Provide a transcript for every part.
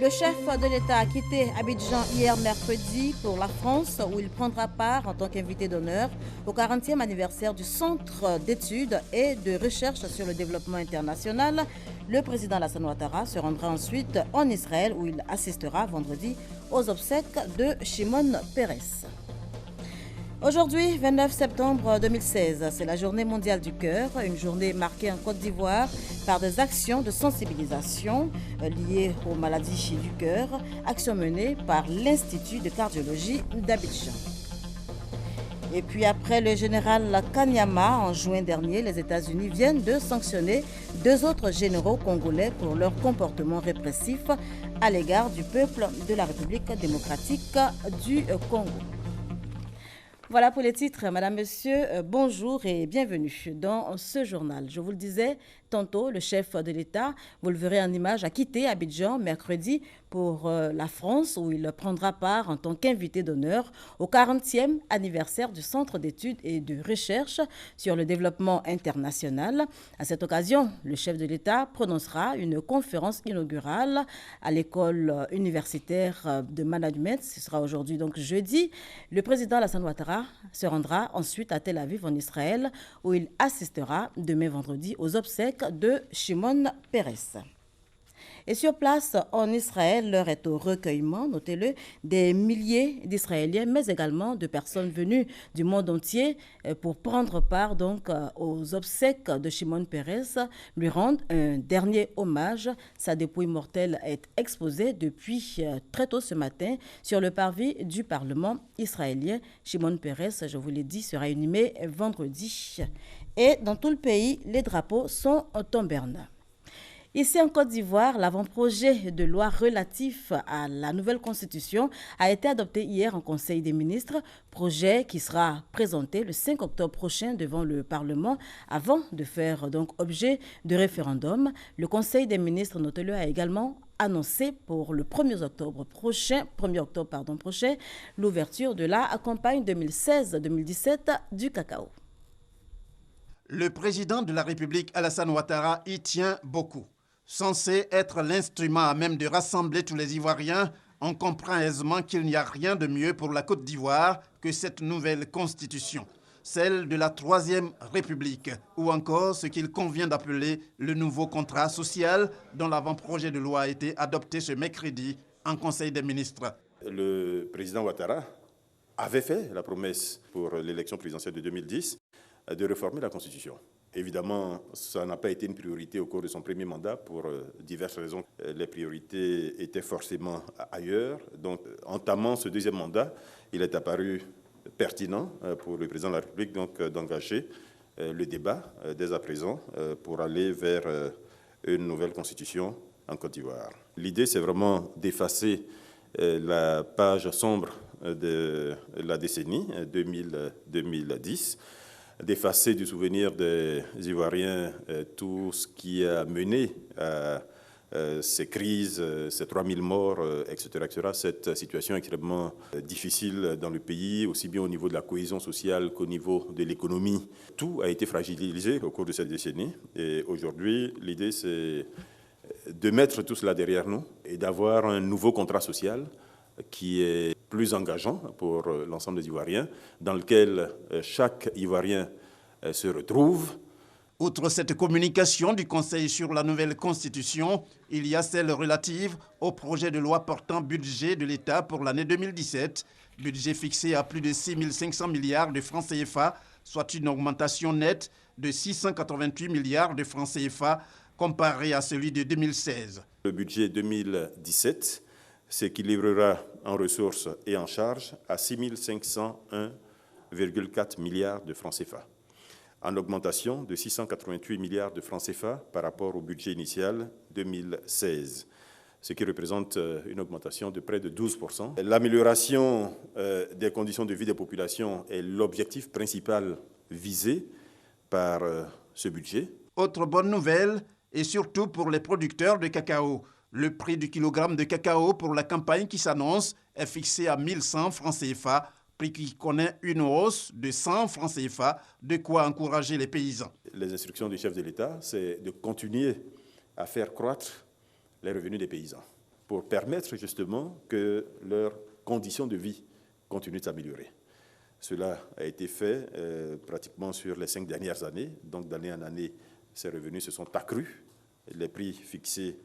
Le chef de l'État a quitté Abidjan hier mercredi pour la France où il prendra part en tant qu'invité d'honneur au 40e anniversaire du Centre d'études et de recherche sur le développement international. Le président Alassane Ouattara se rendra ensuite en Israël où il assistera vendredi aux obsèques de Shimon Peres. Aujourd'hui, 29 septembre 2016, c'est la journée mondiale du cœur, une journée marquée en Côte d'Ivoire par des actions de sensibilisation liées aux maladies du cœur, actions menées par l'Institut de cardiologie d'Abidjan. Et puis après le général Kanyama, en juin dernier, les États-Unis viennent de sanctionner deux autres généraux congolais pour leur comportement répressif à l'égard du peuple de la République démocratique du Congo. Voilà pour les titres. Madame, Monsieur, bonjour et bienvenue dans ce journal. Je vous le disais tantôt, le chef de l'État, vous le verrez en image, a quitté Abidjan mercredi pour la France où il prendra part en tant qu'invité d'honneur au 40e anniversaire du Centre d'études et de recherche sur le développement international. À cette occasion, le chef de l'État prononcera une conférence inaugurale à l'école universitaire de management. Ce sera aujourd'hui, donc jeudi. Le président Alassane Ouattara se rendra ensuite à Tel Aviv en Israël où il assistera demain vendredi aux obsèques de Shimon Peres. Et sur place, en Israël, l'heure est au recueillement, notez-le, des milliers d'Israéliens, mais également de personnes venues du monde entier pour prendre part donc aux obsèques de Shimon Peres, lui rendre un dernier hommage. Sa dépouille mortelle est exposée depuis très tôt ce matin sur le parvis du Parlement israélien. Shimon Peres, je vous l'ai dit, sera inhumé vendredi. Et dans tout le pays, les drapeaux sont en berne. Ici en Côte d'Ivoire, l'avant-projet de loi relatif à la nouvelle constitution a été adopté hier en Conseil des ministres, projet qui sera présenté le 5 octobre prochain devant le Parlement avant de faire donc objet de référendum. Le Conseil des ministres, notez-le, a également annoncé pour le 1er octobre prochain, l'ouverture de la campagne 2016-2017 du cacao. Le président de la République, Alassane Ouattara, y tient beaucoup. Censé être l'instrument à même de rassembler tous les Ivoiriens, on comprend aisément qu'il n'y a rien de mieux pour la Côte d'Ivoire que cette nouvelle constitution, celle de la Troisième République, ou encore ce qu'il convient d'appeler le nouveau contrat social dont l'avant-projet de loi a été adopté ce mercredi en Conseil des ministres. Le président Ouattara avait fait la promesse pour l'élection présidentielle de 2010 de réformer la Constitution. Évidemment, ça n'a pas été une priorité au cours de son premier mandat pour diverses raisons. Les priorités étaient forcément ailleurs. Donc, entamant ce deuxième mandat, il est apparu pertinent pour le président de la République d'engager le débat dès à présent pour aller vers une nouvelle Constitution en Côte d'Ivoire. L'idée, c'est vraiment d'effacer la page sombre de la décennie 2010, d'effacer du souvenir des Ivoiriens tout ce qui a mené à ces crises, ces 3000 morts, etc., etc., cette situation extrêmement difficile dans le pays, aussi bien au niveau de la cohésion sociale qu'au niveau de l'économie. Tout a été fragilisé au cours de cette décennie. Et aujourd'hui, l'idée, c'est de mettre tout cela derrière nous et d'avoir un nouveau contrat social qui est plus engageant pour l'ensemble des Ivoiriens, dans lequel chaque Ivoirien se retrouve. Outre cette communication du Conseil sur la nouvelle Constitution, il y a celle relative au projet de loi portant budget de l'État pour l'année 2017, budget fixé à plus de 6 500 milliards de francs CFA, soit une augmentation nette de 688 milliards de francs CFA comparé à celui de 2016. Le budget 2017 s'équilibrera en ressources et en charges à 6 501,4 milliards de francs CFA, en augmentation de 688 milliards de francs CFA par rapport au budget initial 2016, ce qui représente une augmentation de près de 12%. L'amélioration des conditions de vie des populations est l'objectif principal visé par ce budget. Autre bonne nouvelle, et surtout pour les producteurs de cacao. Le prix du kilogramme de cacao pour la campagne qui s'annonce est fixé à 1100 francs CFA, prix qui connaît une hausse de 100 francs CFA, de quoi encourager les paysans. Les instructions du chef de l'État, c'est de continuer à faire croître les revenus des paysans. pour permettre justement que leurs conditions de vie continuent de s'améliorer. Cela a été fait pratiquement sur les 5 dernières années. Donc d'année en année, ces revenus se sont accrus. Les prix fixés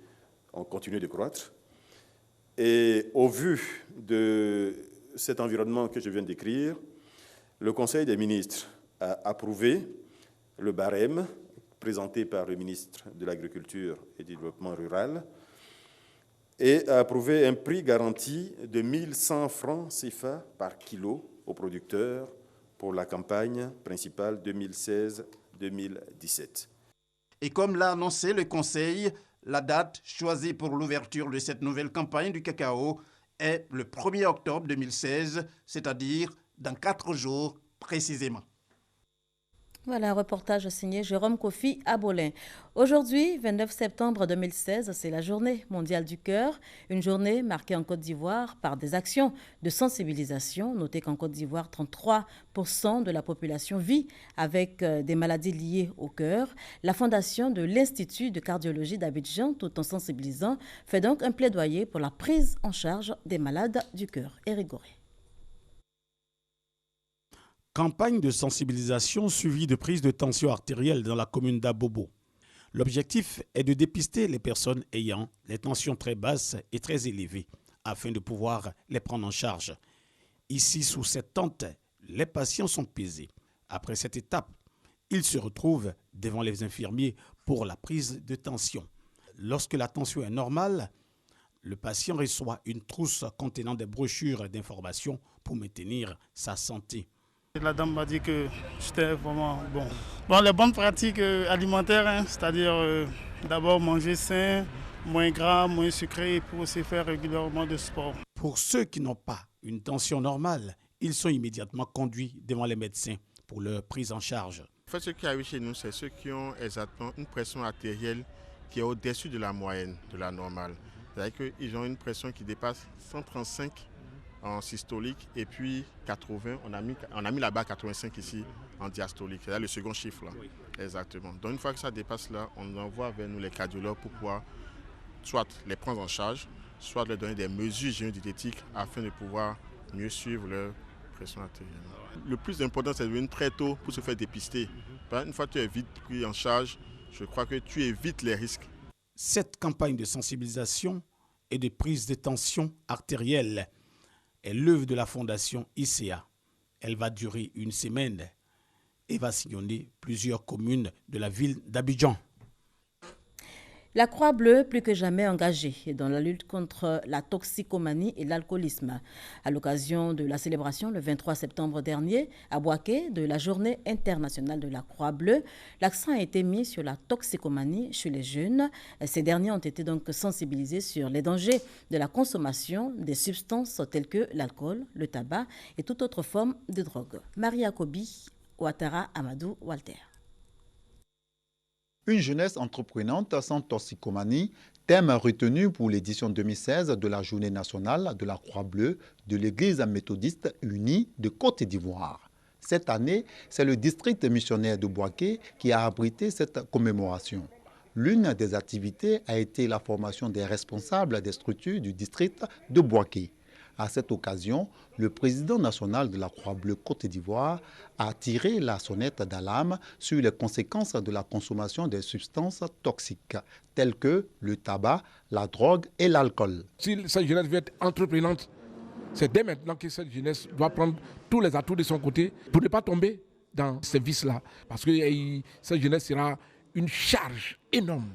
ont continué de croître. Et au vu de cet environnement que je viens de décrire, le Conseil des ministres a approuvé le barème présenté par le ministre de l'Agriculture et du Développement rural et a approuvé un prix garanti de 1 100 francs CFA par kilo aux producteurs pour la campagne principale 2016-2017. Et comme l'a annoncé le Conseil, la date choisie pour l'ouverture de cette nouvelle campagne du cacao est le 1er octobre 2016, c'est-à-dire dans 4 jours précisément. Voilà un reportage signé Jérôme Kofi Abolin. Aujourd'hui, 29 septembre 2016, c'est la journée mondiale du cœur, une journée marquée en Côte d'Ivoire par des actions de sensibilisation. Notez qu'en Côte d'Ivoire, 33% de la population vit avec des maladies liées au cœur. La fondation de l'Institut de cardiologie d'Abidjan, tout en sensibilisant, fait donc un plaidoyer pour la prise en charge des malades du cœur. Éric Goré. Campagne de sensibilisation suivie de prise de tension artérielle dans la commune d'Abobo. L'objectif est de dépister les personnes ayant les tensions très basses et très élevées afin de pouvoir les prendre en charge. Ici, sous cette tente, les patients sont pesés. Après cette étape, ils se retrouvent devant les infirmiers pour la prise de tension. Lorsque la tension est normale, le patient reçoit une trousse contenant des brochures d'informations pour maintenir sa santé. La dame m'a dit que j'étais vraiment bon. Les bonnes pratiques alimentaires, c'est-à-dire d'abord manger sain, moins gras, moins sucré, et pour aussi faire régulièrement de sport. Pour ceux qui n'ont pas une tension normale, ils sont immédiatement conduits devant les médecins pour leur prise en charge. En fait, ce qui arrive chez nous, c'est ceux qui ont exactement une pression artérielle qui est au-dessus de la moyenne, de la normale. C'est-à-dire qu'ils ont une pression qui dépasse 135 en systolique et puis 80, on a mis là-bas 85 ici en diastolique, c'est-à-dire le second chiffre là. Oui. Exactement. Donc une fois que ça dépasse là, on envoie vers nous les cardiologues pour pouvoir soit les prendre en charge, soit leur donner des mesures hygiéno-diététiques afin de pouvoir mieux suivre leur pression artérielle. Le plus important, c'est de venir très tôt pour se faire dépister. Une fois que tu es vite pris en charge, je crois que tu évites les risques. Cette campagne de sensibilisation et de prise de tension artérielle est l'œuvre de la fondation ICA. Elle va durer une semaine et va sillonner plusieurs communes de la ville d'Abidjan. La Croix-Bleue, plus que jamais engagée dans la lutte contre la toxicomanie et l'alcoolisme. À l'occasion de la célébration le 23 septembre dernier, à Bouaké, de la Journée internationale de la Croix-Bleue, l'accent a été mis sur la toxicomanie chez les jeunes. Ces derniers ont été donc sensibilisés sur les dangers de la consommation des substances telles que l'alcool, le tabac et toute autre forme de drogue. Maria Kobi, Ouattara Amadou Walter. Une jeunesse entreprenante sans toxicomanie, thème retenu pour l'édition 2016 de la Journée nationale de la Croix-Bleue de l'Église méthodiste unie de Côte d'Ivoire. Cette année, c'est le district missionnaire de Bouaké qui a abrité cette commémoration. L'une des activités a été la formation des responsables des structures du district de Bouaké. À cette occasion, le président national de la Croix-Bleue Côte d'Ivoire a tiré la sonnette d'alarme sur les conséquences de la consommation des substances toxiques, telles que le tabac, la drogue et l'alcool. Si cette jeunesse veut être entreprenante, c'est dès maintenant que cette jeunesse doit prendre tous les atouts de son côté pour ne pas tomber dans ces vices-là. Parce que cette jeunesse sera une charge énorme,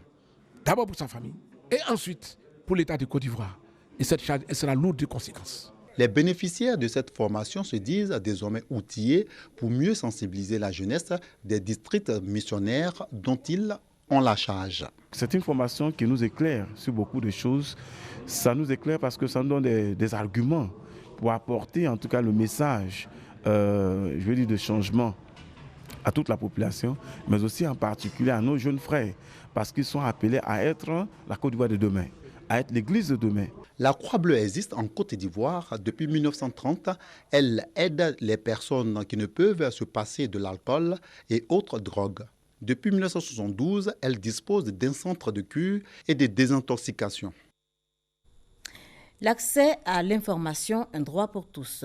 d'abord pour sa famille et ensuite pour l'État de Côte d'Ivoire. Et cette charge sera lourde de conséquences. Les bénéficiaires de cette formation se disent désormais outillés pour mieux sensibiliser la jeunesse des districts missionnaires dont ils ont la charge. C'est une formation qui nous éclaire sur beaucoup de choses. Ça nous éclaire parce que ça nous donne des arguments pour apporter en tout cas le message de changement à toute la population, mais aussi en particulier à nos jeunes frères, parce qu'ils sont appelés à être la Côte d'Ivoire de demain, à être l'église de demain. La Croix-Bleue existe en Côte d'Ivoire depuis 1930. Elle aide les personnes qui ne peuvent se passer de l'alcool et autres drogues. Depuis 1972, elle dispose d'un centre de cure et de désintoxication. L'accès à l'information, un droit pour tous.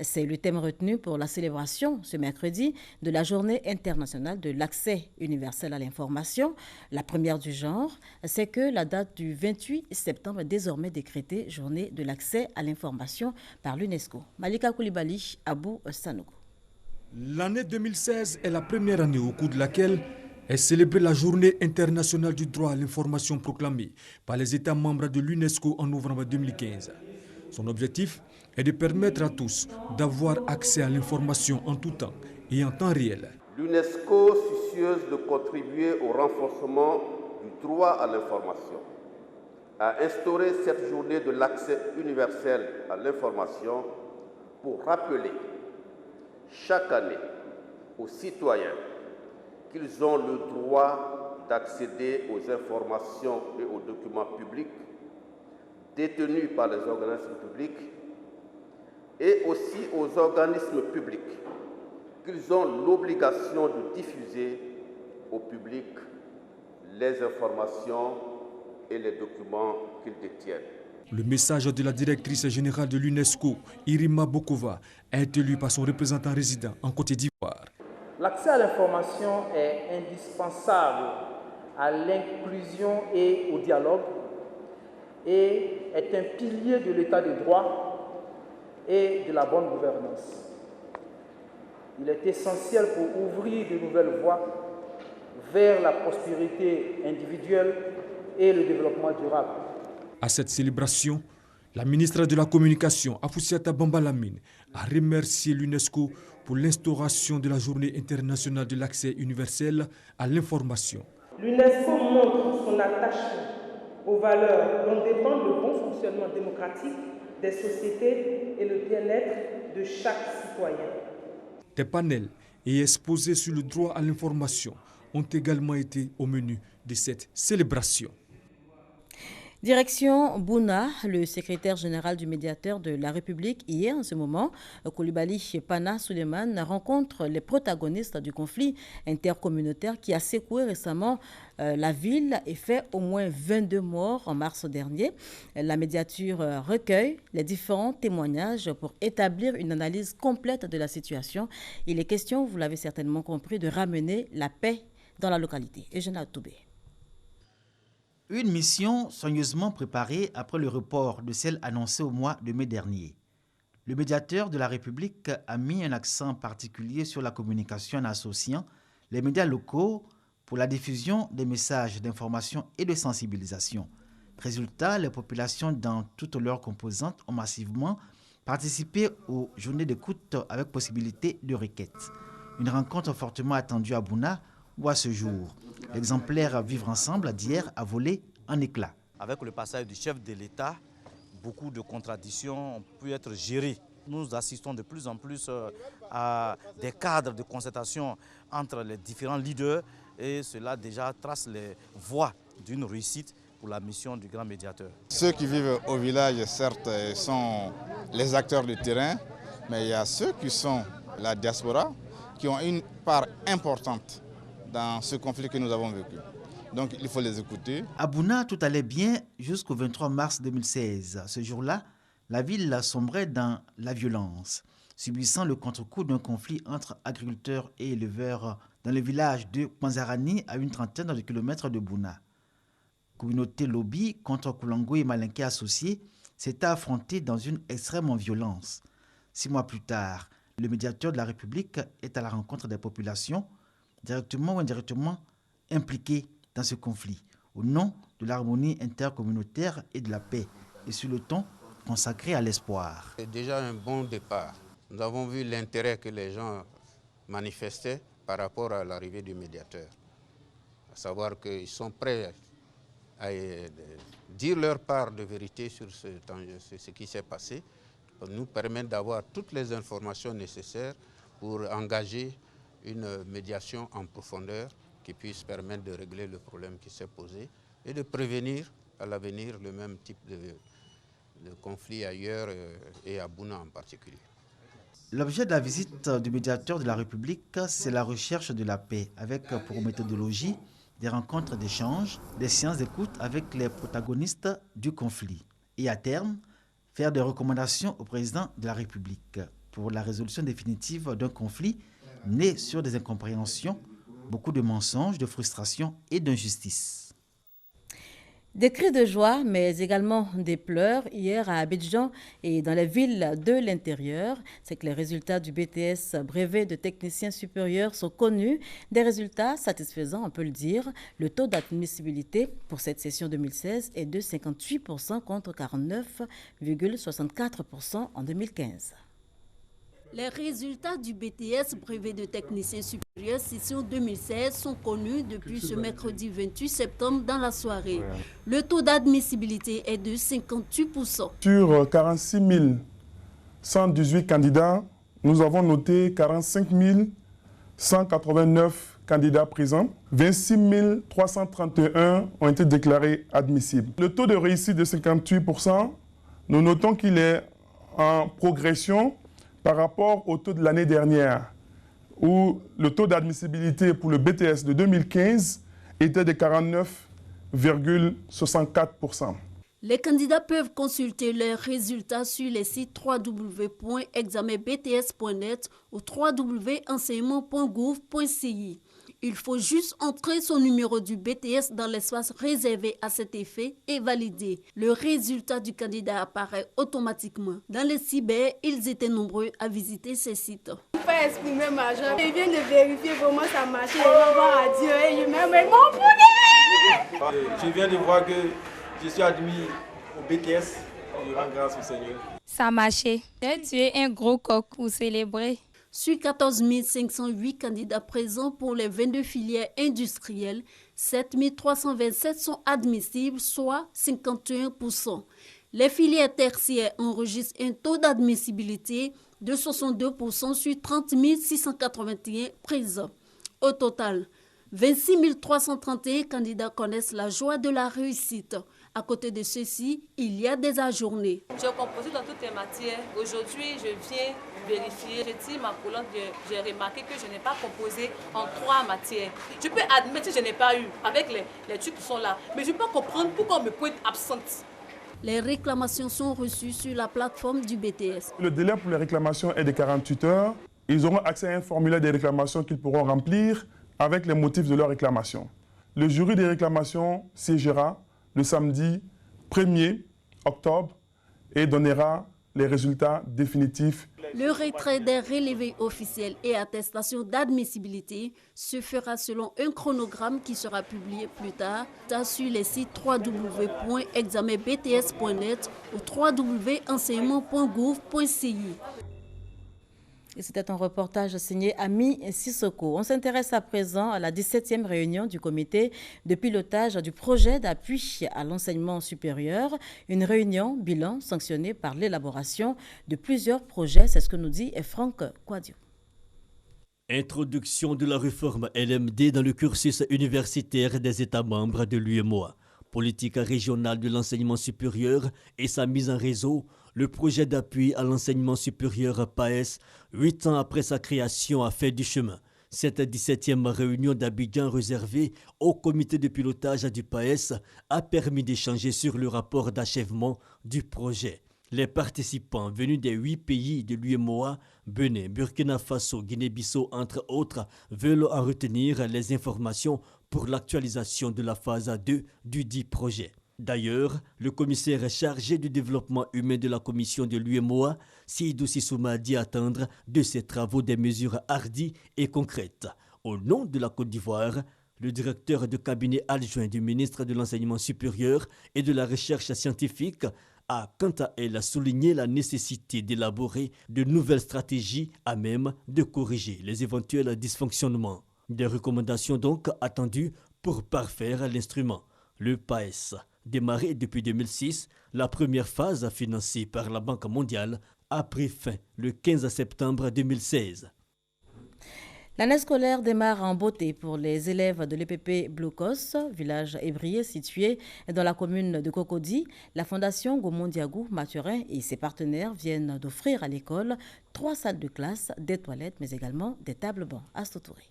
C'est le thème retenu pour la célébration ce mercredi de la Journée internationale de l'accès universel à l'information. La première du genre, c'est que la date du 28 septembre est désormais décrétée Journée de l'accès à l'information par l'UNESCO. Malika Koulibaly, Abou Sanogo. L'année 2016 est la première année au cours de laquelle est célébrée la Journée internationale du droit à l'information proclamée par les États membres de l'UNESCO en novembre 2015. Son objectif est de permettre à tous d'avoir accès à l'information en tout temps et en temps réel. L'UNESCO, soucieuse de contribuer au renforcement du droit à l'information, a instauré cette journée de l'accès universel à l'information pour rappeler chaque année aux citoyens qu'ils ont le droit d'accéder aux informations et aux documents publics détenus par les organismes publics et aussi aux organismes publics qu'ils ont l'obligation de diffuser au public les informations et les documents qu'ils détiennent. Le message de la directrice générale de l'UNESCO, Irima Bokova, a été lu par son représentant résident en Côte d'Ivoire. L'accès à l'information est indispensable à l'inclusion et au dialogue et est un pilier de l'état de droit et de la bonne gouvernance. Il est essentiel pour ouvrir de nouvelles voies vers la prospérité individuelle et le développement durable. À cette célébration, la ministre de la Communication, Afoussiata Bambalamine, a remercié l'UNESCO pour l'instauration de la Journée internationale de l'accès universel à l'information. L'UNESCO montre son attachement aux valeurs dont dépend le bon fonctionnement démocratique des sociétés et le bien-être de chaque citoyen. Des panels et exposés sur le droit à l'information ont également été au menu de cette célébration. Direction Bouna, le secrétaire général du médiateur de la République, hier en ce moment, Koulibaly Pana Souleymane rencontre les protagonistes du conflit intercommunautaire qui a secoué récemment la ville et fait au moins 22 morts en mars dernier. La médiature recueille les différents témoignages pour établir une analyse complète de la situation. Il est question, vous l'avez certainement compris, de ramener la paix dans la localité. Eugène Toubé. Une mission soigneusement préparée après le report de celle annoncée au mois de mai dernier. Le médiateur de la République a mis un accent particulier sur la communication en associant les médias locaux pour la diffusion des messages d'information et de sensibilisation. Résultat, les populations dans toutes leurs composantes ont massivement participé aux journées d'écoute avec possibilité de requête. Une rencontre fortement attendue à Bouna où à ce jour, l'exemplaire Vivre ensemble d'hier a volé en éclats. Avec le passage du chef de l'État, beaucoup de contradictions ont pu être gérées. Nous assistons de plus en plus à des cadres de concertation entre les différents leaders et cela déjà trace les voies d'une réussite pour la mission du grand médiateur. Ceux qui vivent au village, certes, sont les acteurs du terrain, mais il y a ceux qui sont la diaspora, qui ont une part importante dans ce conflit que nous avons vécu. Donc il faut les écouter. À Bouna, tout allait bien jusqu'au 23 mars 2016. Ce jour-là, la ville sombrait dans la violence, subissant le contre-coup d'un conflit entre agriculteurs et éleveurs dans le village de Kwanzarani, à une trentaine de kilomètres de Bouna. Communauté lobby contre Koulango et Malinké associés s'était affrontée dans une extrême violence. 6 mois plus tard, le médiateur de la République est à la rencontre des populations, directement ou indirectement impliquées dans ce conflit, au nom de l'harmonie intercommunautaire et de la paix, et sur le ton consacré à l'espoir. C'est déjà un bon départ. Nous avons vu l'intérêt que les gens manifestaient par rapport à l'arrivée du médiateur. À savoir qu'ils sont prêts à dire leur part de vérité sur ce qui s'est passé, pour nous permettre d'avoir toutes les informations nécessaires pour engager une médiation en profondeur qui puisse permettre de régler le problème qui s'est posé et de prévenir à l'avenir le même type de conflit ailleurs et à Bouna en particulier. L'objet de la visite du médiateur de la République, c'est la recherche de la paix, avec pour méthodologie des rencontres d'échange, des séances d'écoute avec les protagonistes du conflit. Et à terme, faire des recommandations au président de la République pour la résolution définitive d'un conflit né sur des incompréhensions, beaucoup de mensonges, de frustrations et d'injustices. Des cris de joie, mais également des pleurs hier à Abidjan et dans les villes de l'intérieur. C'est que les résultats du BTS brevet de technicien supérieur sont connus. Des résultats satisfaisants, on peut le dire. Le taux d'admissibilité pour cette session 2016 est de 58% contre 49,64% en 2015. Les résultats du BTS, brevet de technicien supérieur, session 2016, sont connus depuis ce mercredi 28 septembre dans la soirée. Le taux d'admissibilité est de 58%. Sur 46 118 candidats, nous avons noté 45 189 candidats présents. 26 331 ont été déclarés admissibles. Le taux de réussite de 58%, nous notons qu'il est en progression par rapport au taux de l'année dernière, où le taux d'admissibilité pour le BTS de 2015 était de 49,64%. Les candidats peuvent consulter leurs résultats sur les sites www.examenbts.net ou www.enseignement.gouv.ci. Il faut juste entrer son numéro du BTS dans l'espace réservé à cet effet et valider. Le résultat du candidat apparaît automatiquement. Dans les cyber, ils étaient nombreux à visiter ces sites. Je peux exprimer ma joie. Je viens de vérifier comment ça marche. Je vais voir à Dieu et je m'aime mon poulet. Je viens de voir que je suis admis au BTS. Je rends grâce au Seigneur. Ça a marché. J'ai tué un gros coq pour célébrer. Sur 14 508 candidats présents pour les 22 filières industrielles, 7 327 sont admissibles, soit 51%. Les filières tertiaires enregistrent un taux d'admissibilité de 62% sur 30 681 présents. Au total, 26 331 candidats connaissent la joie de la réussite. À côté de ceci, il y a des ajournés. Je compose dans toutes les matières. Aujourd'hui, je viens vérifier. Je tire ma colonne. J'ai remarqué que je n'ai pas composé en 3 matières. Je peux admettre que je n'ai pas eu avec les trucs qui sont là. Mais je peux comprendre pourquoi on me pointe absente. Les réclamations sont reçues sur la plateforme du BTS. Le délai pour les réclamations est de 48 heures. Ils auront accès à un formulaire de réclamation qu'ils pourront remplir avec les motifs de leur réclamation. Le jury des réclamations siégera le samedi 1er octobre et donnera les résultats définitifs. Le retrait des relevés officiels et attestations d'admissibilité se fera selon un chronogramme qui sera publié plus tard sur les sites www.examenbts.net ou www.enseignement.gouv.ci. Et c'était un reportage signé Ami Sissoko. On s'intéresse à présent à la 17e réunion du comité de pilotage du projet d'appui à l'enseignement supérieur. Une réunion bilan sanctionnée par l'élaboration de plusieurs projets. C'est ce que nous dit Franck Quadio. Introduction de la réforme LMD dans le cursus universitaire des États membres de l'UEMOA. Politique régionale de l'enseignement supérieur et sa mise en réseau. Le projet d'appui à l'enseignement supérieur PAES, 8 ans après sa création, a fait du chemin. Cette 17e réunion d'Abidjan réservée au comité de pilotage du PAES a permis d'échanger sur le rapport d'achèvement du projet. Les participants venus des 8 pays de l'UEMOA, Bénin, Burkina Faso, Guinée-Bissau, entre autres, veulent en retenir les informations pour l'actualisation de la phase 2 du dit projet. D'ailleurs, le commissaire chargé du développement humain de la commission de l'UEMOA, Seydou Sissouma, a dit attendre de ces travaux des mesures hardies et concrètes. Au nom de la Côte d'Ivoire, le directeur de cabinet adjoint du ministre de l'Enseignement supérieur et de la Recherche scientifique a quant à elle souligné la nécessité d'élaborer de nouvelles stratégies à même de corriger les éventuels dysfonctionnements. Des recommandations donc attendues pour parfaire l'instrument. Le PAES, démarré depuis 2006, la première phase financée par la Banque mondiale, a pris fin le 15 septembre 2016. L'année scolaire démarre en beauté pour les élèves de l'EPP Blocos, village ébrié situé dans la commune de Cocody. La fondation Gaumont Diagou Mathurin et ses partenaires viennent d'offrir à l'école 3 salles de classe, des toilettes, mais également des tables bancs. Astou Touré.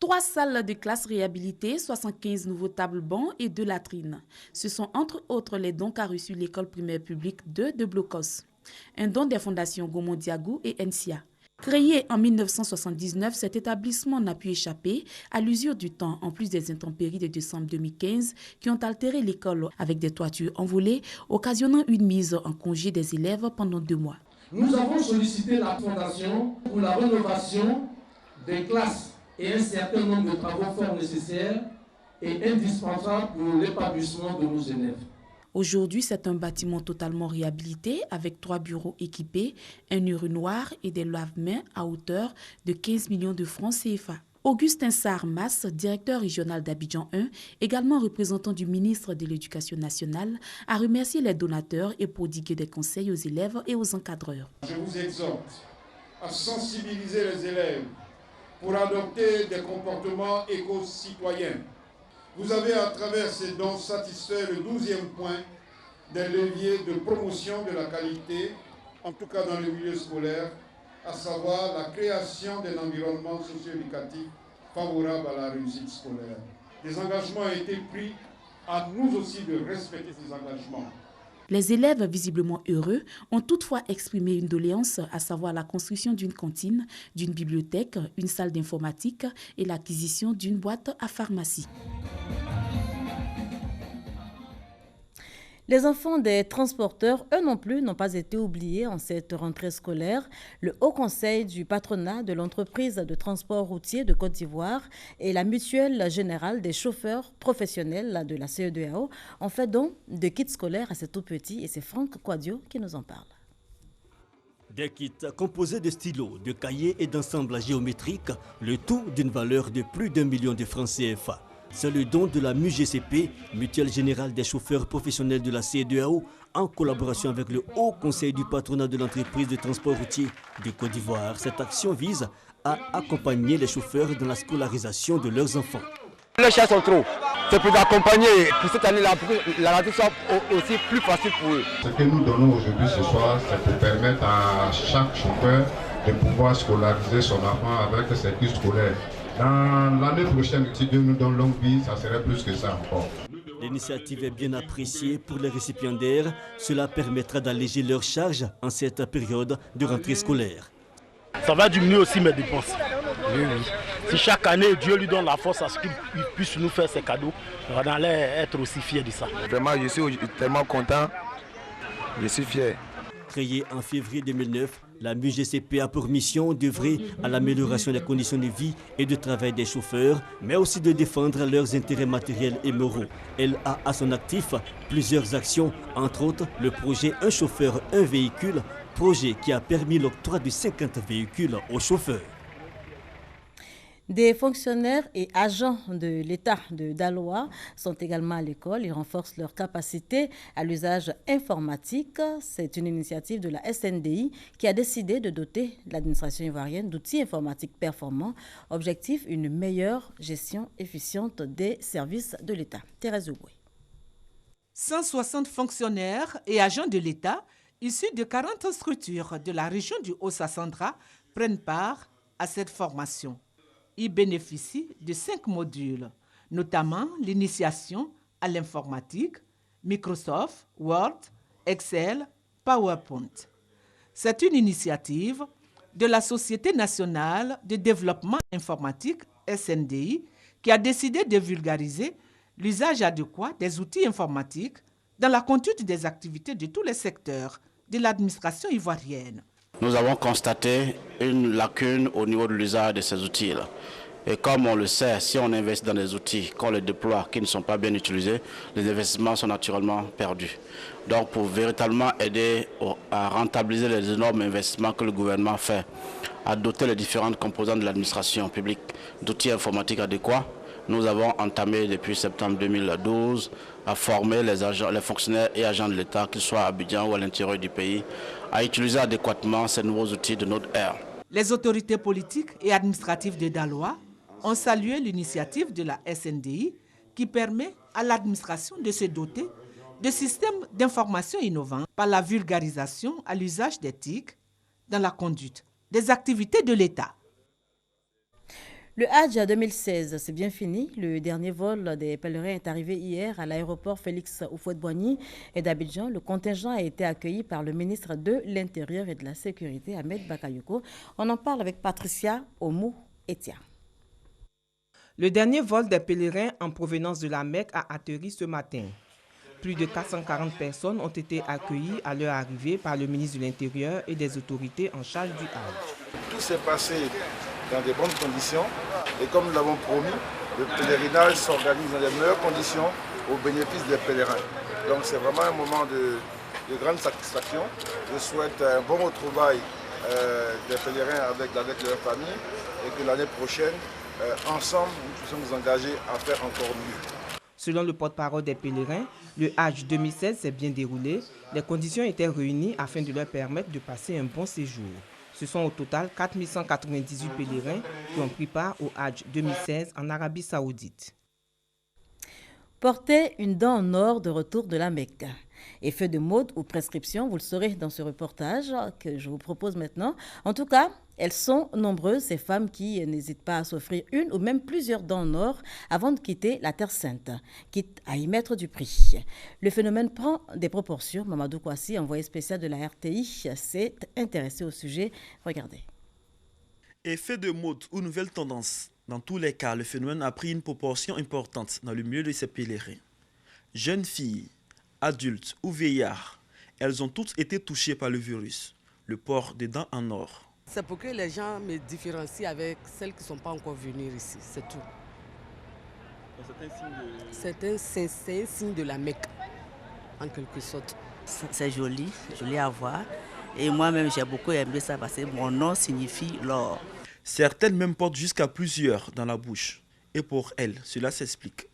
3 salles de classe réhabilitées, 75 nouveaux tables-bancs et 2 latrines. Ce sont entre autres les dons qu'a reçu l'école primaire publique de Blocos. Un don des fondations Gaumont Diagou et NCA. Créé en 1979, cet établissement n'a pu échapper à l'usure du temps, en plus des intempéries de décembre 2015 qui ont altéré l'école avec des toitures envolées, occasionnant une mise en congé des élèves pendant 2 mois. Nous avons sollicité la Fondation pour la rénovation des classes et un certain nombre de travaux fort nécessaires et indispensables pour l'épanouissement de nos élèves. Aujourd'hui, c'est un bâtiment totalement réhabilité avec 3 bureaux équipés, un urinoir et des lave-mains à hauteur de 15 millions de francs CFA. Augustin Sarmas, directeur régional d'Abidjan 1, également représentant du ministre de l'Éducation nationale, a remercié les donateurs et prodigué des conseils aux élèves et aux encadreurs. Je vous exhorte à sensibiliser les élèves pour adopter des comportements éco-citoyens. Vous avez à travers ces dons satisfait le 12e point des leviers de promotion de la qualité, en tout cas dans le milieu scolaire, à savoir la création d'un environnement socio-éducatif favorable à la réussite scolaire. Des engagements ont été pris, à nous aussi de respecter ces engagements. Les élèves, visiblement heureux, ont toutefois exprimé une doléance, à savoir la construction d'une cantine, d'une bibliothèque, une salle d'informatique et l'acquisition d'une boîte à pharmacie. Les enfants des transporteurs, eux non plus, n'ont pas été oubliés en cette rentrée scolaire. Le Haut Conseil du patronat de l'entreprise de transport routier de Côte d'Ivoire et la Mutuelle générale des chauffeurs professionnels de la CEDEAO ont fait don de kits scolaires à ces tout-petits et c'est Franck Quadio qui nous en parle. Des kits composés de stylos, de cahiers et d'ensembles géométriques, le tout d'une valeur de plus d'1 million de francs CFA. C'est le don de la MUGCP, Mutuelle générale des chauffeurs professionnels de la CEDEAO, en collaboration avec le Haut Conseil du patronat de l'entreprise de transport routier de Côte d'Ivoire. Cette action vise à accompagner les chauffeurs dans la scolarisation de leurs enfants. Les charges sont trop. C'est pour accompagner pour cette année la rentrée soit aussi plus facile pour eux. Ce que nous donnons aujourd'hui ce soir, c'est pour permettre à chaque chauffeur de pouvoir scolariser son enfant avec ses kits scolaires. Dans l'année prochaine, si Dieu nous donne longue vie, ça serait plus que ça encore. L'initiative est bien appréciée pour les récipiendaires. Cela permettra d'alléger leurs charges en cette période de rentrée scolaire. Ça va diminuer aussi mes dépenses. Oui. Si chaque année, Dieu lui donne la force à ce qu'il puisse nous faire ces cadeaux, on allait être aussi fiers de ça. Vraiment, je suis tellement content. Je suis fier. Créée en février 2009, la MUGCP a pour mission d'œuvrer à l'amélioration des conditions de vie et de travail des chauffeurs, mais aussi de défendre leurs intérêts matériels et moraux. Elle a à son actif plusieurs actions, entre autres le projet Un chauffeur, un véhicule, projet qui a permis l'octroi de 50 véhicules aux chauffeurs. Des fonctionnaires et agents de l'État de Daloa sont également à l'école. Ils renforcent leur capacité à l'usage informatique. C'est une initiative de la SNDI qui a décidé de doter l'administration ivoirienne d'outils informatiques performants. Objectif, une meilleure gestion efficiente des services de l'État. Thérèse Ouboué. 160 fonctionnaires et agents de l'État issus de 40 structures de la région du Haut-Sassandra prennent part à cette formation. Ils bénéficient de 5 modules, notamment l'initiation à l'informatique, Microsoft, Word, Excel, PowerPoint. C'est une initiative de la Société nationale de développement informatique, SNDI, qui a décidé de vulgariser l'usage adéquat des outils informatiques dans la conduite des activités de tous les secteurs de l'administration ivoirienne. Nous avons constaté une lacune au niveau de l'usage de ces outils-là. Et comme on le sait, si on investit dans des outils, qu'on les déploie, qui ne sont pas bien utilisés, les investissements sont naturellement perdus. Donc pour véritablement aider à rentabiliser les énormes investissements que le gouvernement fait, à doter les différentes composantes de l'administration publique d'outils informatiques adéquats, nous avons entamé depuis septembre 2012 à former les fonctionnaires et agents de l'État, qu'ils soient à Abidjan ou à l'intérieur du pays, à utiliser adéquatement ces nouveaux outils de notre ère. Les autorités politiques et administratives de Daloa ont salué l'initiative de la SNDI qui permet à l'administration de se doter de systèmes d'information innovants par la vulgarisation à l'usage des TIC dans la conduite des activités de l'État. Le Hajj 2016, c'est bien fini. Le dernier vol des pèlerins est arrivé hier à l'aéroport Félix Houphouët-Boigny et d'Abidjan. Le contingent a été accueilli par le ministre de l'Intérieur et de la Sécurité, Ahmed Bakayoko. On en parle avec Patricia Oumou-Etia. Le dernier vol des pèlerins en provenance de la Mecque a atterri ce matin. Plus de 440 personnes ont été accueillies à leur arrivée par le ministre de l'Intérieur et des autorités en charge du Hajj. Tout s'est passé dans de bonnes conditions et comme nous l'avons promis, le pèlerinage s'organise dans les meilleures conditions au bénéfice des pèlerins. Donc c'est vraiment un moment de grande satisfaction. Je souhaite un bon retrouvaille des pèlerins avec leur famille et que l'année prochaine, ensemble, nous puissions nous engager à faire encore mieux. Selon le porte-parole des pèlerins, le Hajj 2016 s'est bien déroulé. Les conditions étaient réunies afin de leur permettre de passer un bon séjour. Ce sont au total 4198 pèlerins qui ont pris part au Hajj 2016 en Arabie Saoudite. Porter une dent en or de retour de la Mecque. Effet de mode ou prescription, vous le saurez dans ce reportage que je vous propose maintenant. En tout cas, elles sont nombreuses, ces femmes qui n'hésitent pas à s'offrir une ou même plusieurs dents en or avant de quitter la Terre Sainte, quitte à y mettre du prix. Le phénomène prend des proportions. Mamadou Kouassi, envoyé spécial de la RTI, s'est intéressé au sujet. Regardez. Effet de mode ou nouvelle tendance. Dans tous les cas, le phénomène a pris une proportion importante dans le milieu de ces pèlerins. Jeunes filles, adultes ou vieillards, elles ont toutes été touchées par le virus, le port des dents en or. C'est pour que les gens me différencient avec celles qui ne sont pas encore venues ici, c'est tout. C'est un signe de la Mecque, en quelque sorte. C'est joli à voir. Et moi-même, j'ai beaucoup aimé ça parce que mon nom signifie l'or. Certaines même portent jusqu'à plusieurs dans la bouche. Et pour elles, cela s'explique.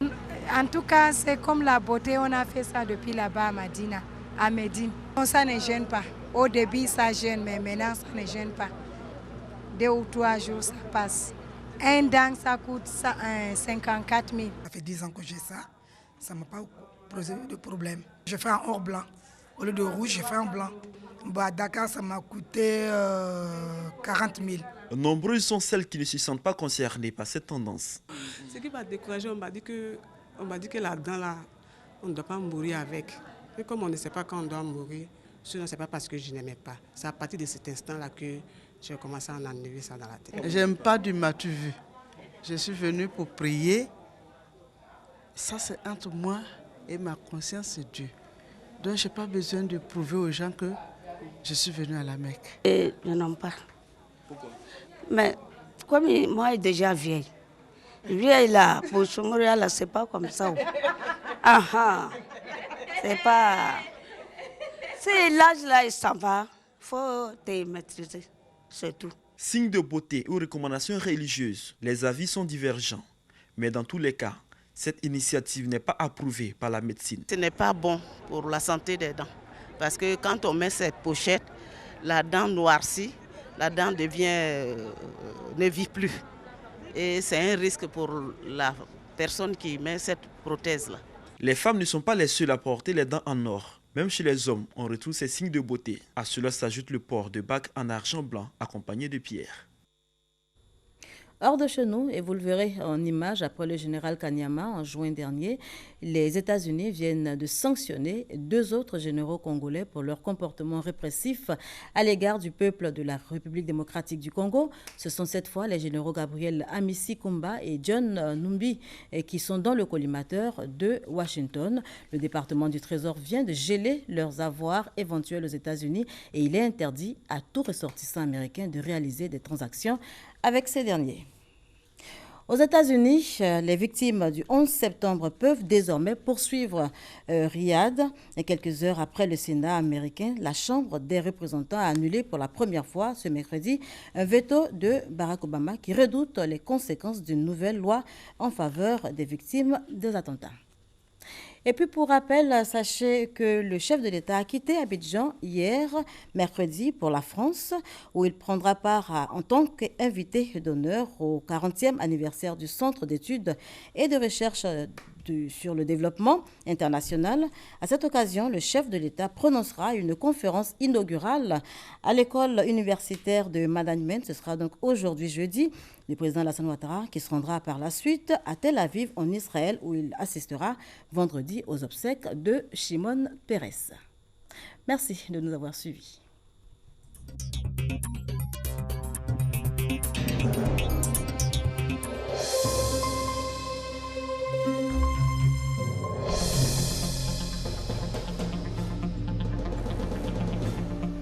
En tout cas, c'est comme la beauté, on a fait ça depuis là-bas à Médine. Ça ne gêne pas. Au début, ça gêne, mais maintenant, ça ne gêne pas. 2 ou 3 jours, ça passe. Un dent, ça coûte 54 000. Ça fait 10 ans que j'ai ça. Ça ne m'a pas posé de problème. Je fais un or blanc. Au lieu de rouge, je fais un blanc. À Dakar, ça m'a coûté 40 000. Nombreuses sont celles qui ne se sentent pas concernées par cette tendance. Ce qui m'a découragé, on m'a dit que la dent là, on ne doit pas mourir avec. Et comme on ne sait pas quand on doit mourir, ce n'est pas parce que je n'aimais pas. C'est à partir de cet instant-là que j'ai commencé à en enlever ça dans la tête. J'aime pas du matu vu. Je suis venue pour prier. Ça, c'est entre moi et ma conscience, c'est Dieu. Donc, je n'ai pas besoin de prouver aux gens que je suis venue à la Mecque. Et je n'aime pas. Pourquoi? Mais comme moi, je suis déjà vieille. Vieille là, pour Choumoria, là, c'est pas comme ça. C'est pas. Si l'âge là, il s'en va, il faut te maîtriser. C'est tout. Signe de beauté ou recommandations religieuses, les avis sont divergents. Mais dans tous les cas, cette initiative n'est pas approuvée par la médecine. Ce n'est pas bon pour la santé des dents. Parce que quand on met cette pochette, la dent noircit, la dent ne vit plus. Et c'est un risque pour la personne qui met cette prothèse-là. Les femmes ne sont pas les seules à porter les dents en or. Même chez les hommes, on retrouve ces signes de beauté. À cela s'ajoute le port de bagues en argent blanc accompagné de pierres. Hors de chez nous, et vous le verrez en image après le général Kanyama en juin dernier, les États-Unis viennent de sanctionner 2 autres généraux congolais pour leur comportement répressif à l'égard du peuple de la République démocratique du Congo. Ce sont cette fois les généraux Gabriel Amissi Kumba et John Numbi qui sont dans le collimateur de Washington. Le département du Trésor vient de geler leurs avoirs éventuels aux États-Unis et il est interdit à tout ressortissant américain de réaliser des transactions avec ces derniers. Aux États-Unis, les victimes du 11 septembre peuvent désormais poursuivre Riyad. Et quelques heures après le Sénat américain, la Chambre des représentants a annulé pour la première fois ce mercredi un veto de Barack Obama qui redoute les conséquences d'une nouvelle loi en faveur des victimes des attentats. Et puis pour rappel, sachez que le chef de l'État a quitté Abidjan hier, mercredi, pour la France, où il prendra part en tant qu'invité d'honneur au 40e anniversaire du Centre d'études et de recherche sur le développement international. À cette occasion, le chef de l'État prononcera une conférence inaugurale à l'école universitaire de management. Ce sera donc aujourd'hui jeudi. Le président Alassane Ouattara qui se rendra par la suite à Tel Aviv en Israël où il assistera vendredi aux obsèques de Shimon Peres. Merci de nous avoir suivis.